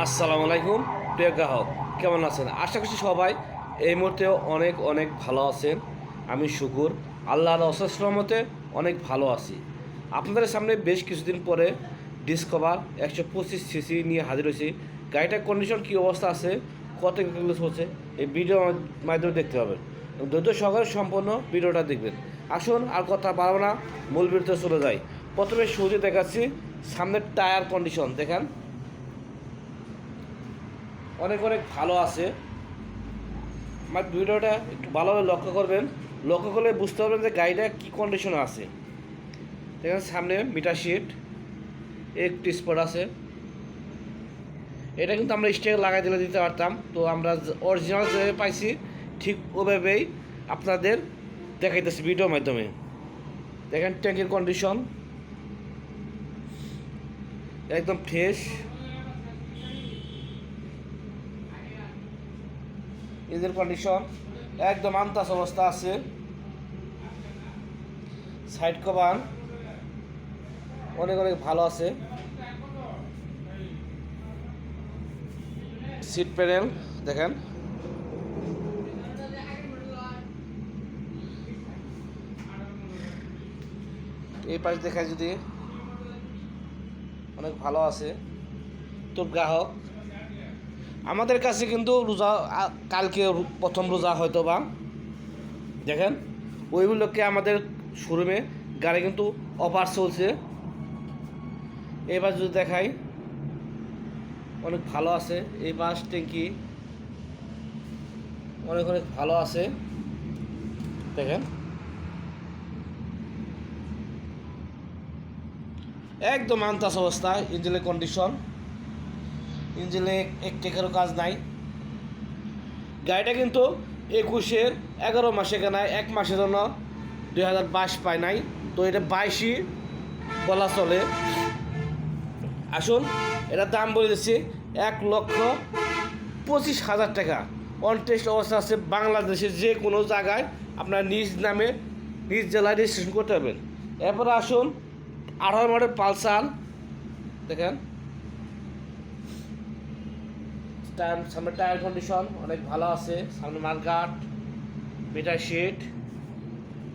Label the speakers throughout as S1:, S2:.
S1: আসসালামু আলাইকুম প্রিয় গ্রাহক, কেমন আছেন? আশা করছি সবাই এই মুহূর্তেও অনেক অনেক ভালো আছেন। আমি শুকুর আল্লাহর অশেষ রহমতে অনেক ভালো আছি। আপনাদের সামনে বেশ কিছুদিন পরে ডিসকভার 125 সিসি নিয়ে হাজির হয়েছি। গাড়িটার কন্ডিশন কী অবস্থা আছে, কত কিলোমিটার হচ্ছে, এই ভিডিওর মাধ্যমে দেখতে পাবেন। ধৈর্য সহকারে সম্পূর্ণ ভিডিওটা দেখবেন। আসুন আর কথা বাড়াবো না, মূল ভিডিওতে চলে যাই। প্রথমে শুরুতে দেখাচ্ছি সামনের টায়ার কন্ডিশন। দেখেন অনেক অনেক ভালো আছে। আমার ভিডিওটা একটু ভালোভাবে লক্ষ্য করবেন, লক্ষ্য করলে বুঝতে পারবেন যে গাড়িটা কী কন্ডিশনে আছে। দেখেন সামনে মিটার শিট, একটি স্পট আছে। এটা কিন্তু আমরা স্টিকার লাগাই দিলে দিতে পারতাম, তো আমরা অরিজিনাল যেভাবে পাইছি ঠিক ওভাবেই আপনাদের দেখাইতেছি ভিডিওর মাধ্যমে। দেখেন ট্যাঙ্কের কন্ডিশন একদম ফ্রেশ। ইঞ্জিন কন্ডিশন একদম আনতাস অবস্থা আছে। সাইড কভার অনেক অনেক ভালো আছে। সিট প্যানেল দেখেন, এই পাশ দেখায় যদি অনেক ভালো আছে। তো গ্রাহক, আমাদের কাছে কিন্তু রোজা কালকে প্রথম রোজা হয়তো বা, দেখেন ওইগুলোকে আমাদের শোরুমে গাড়ি কিন্তু অফার চলছে। এবার যদি দেখাই অনেক ভালো আছে। এই বাস ট্যাঙ্কি অনেক অনেক ভালো আছে। দেখেন একদম আনতাস অবস্থা। ইঞ্জিনের কন্ডিশন, ইঞ্জিনে এক টেকেরও কাজ নাই। গাড়িটা কিন্তু 21-এর 11 মাসে কেনায়, 1 মাসের জন্য 2022 পায় নাই, তো এটা 22ই বলা চলে। আসুন এটার দাম বলে দিচ্ছি 1,25,000 টাকা। অন টেস্ট অবস্থা আছে। বাংলাদেশের যে কোনো জায়গায় আপনার নিজ নামে নিজ জেলায় রেজিস্ট্রেশন করতে পারবেন। এরপরে আসুন 18 মডেল পালসার। দেখেন সামনে টায়ার কন্ডিশন অনেক ভালো আছে। সামনে মার্কাট, মিটার শিট,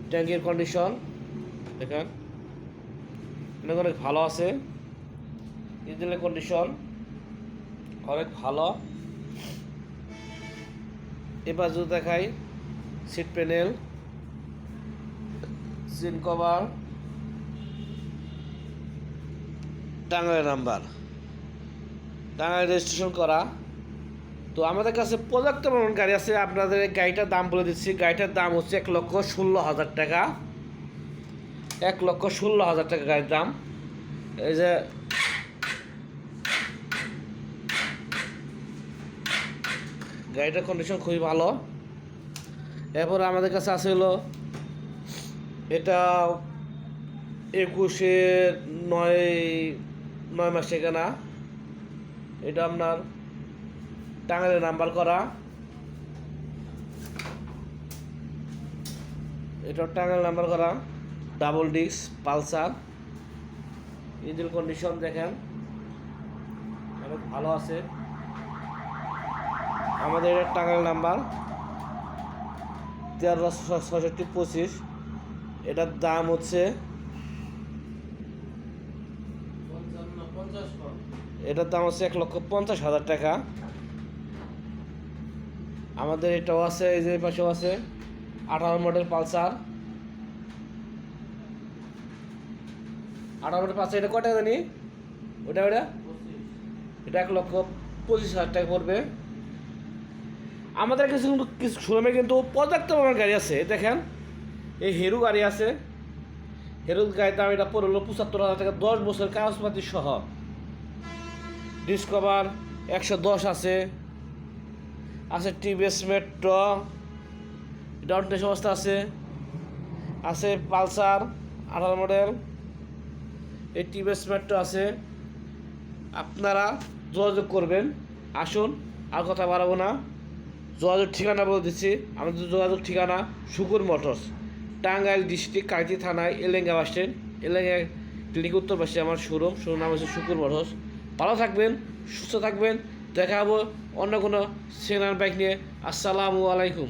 S1: ট্যাঙ্কের কন্ডিশন দেখেন অনেক অনেক ভালো আছে। ইঞ্জিনের কন্ডিশন অনেক ভালো। এবার যদি দেখাই seat panel, seat cover, Tangail number, Tangail registration করা। তো আমাদের কাছে পর্যাপ্ত পরিমাণ গাড়ি আছে। আপনাদের গাড়িটার দাম বলে দিচ্ছি। গাড়িটার দাম হচ্ছে 1,16,000 টাকা। 1,16,000 টাকা গাড়ির দাম। এই যে গাড়িটার কন্ডিশন খুবই ভালো। এরপর আমাদের কাছে আছে হলো এটা 21-এর 9 মাসে কেনা। এটা আপনার টাঙ্গাইলে নাম্বার করা। এটা টাঙ্গাইল নাম্বার করা, double disc Pulsar. Engine condition দেখেন অনেক ভালো আছে। আমাদের এটা টাঙ্গাইল নাম্বার 136625। এটার দাম হচ্ছে এটার দাম হচ্ছে 1,50,000 টাকা। আমাদের এটাও আছে, এই যে পাশেও আছে 18 মডেল পালসার। 18 মডেল পালসার এটা কত টাকা জানি? ওটা এটা 1,25,000 টাকা পড়বে। আমাদের কাছে কিন্তু কিছু শোরুমে কিন্তু পর্যাপ্ত পরিমাণ গাড়ি আছে। দেখেন এই হিরো গাড়ি আছে। হিরো গাড়ির দাম এটা পড়লো 75,000 টাকা, 10 বছর কাগজপাতি সহ। ডিসকভার 110 আছে। আছে টিভিএস মেট্রো, ডাউন টেস্ট অবস্থা আছে। আছে পালসার 18 মডেল, এই টিভিএস মেট্রো আছে। আপনারা যোগাযোগ করবেন। আসুন আর কথা বাড়াবো না, যোগাযোগ ঠিকানা বলে দিচ্ছি। আমাদের যোগাযোগ ঠিকানা শুকুর মোটরস, টাঙ্গাইল ডিস্ট্রিক্ট, কাইতি থানায়, Elenga bus stand, Elenga clinic উত্তর পাশে আমার শোরুম নাম হচ্ছে শুকুর মোটরস। ভালো থাকবেন, সুস্থ থাকবেন। দেখা হবো অন্য কোনো সেকেন্ড হ্যান্ড বাইক নিয়ে। আসসালামু আলাইকুম।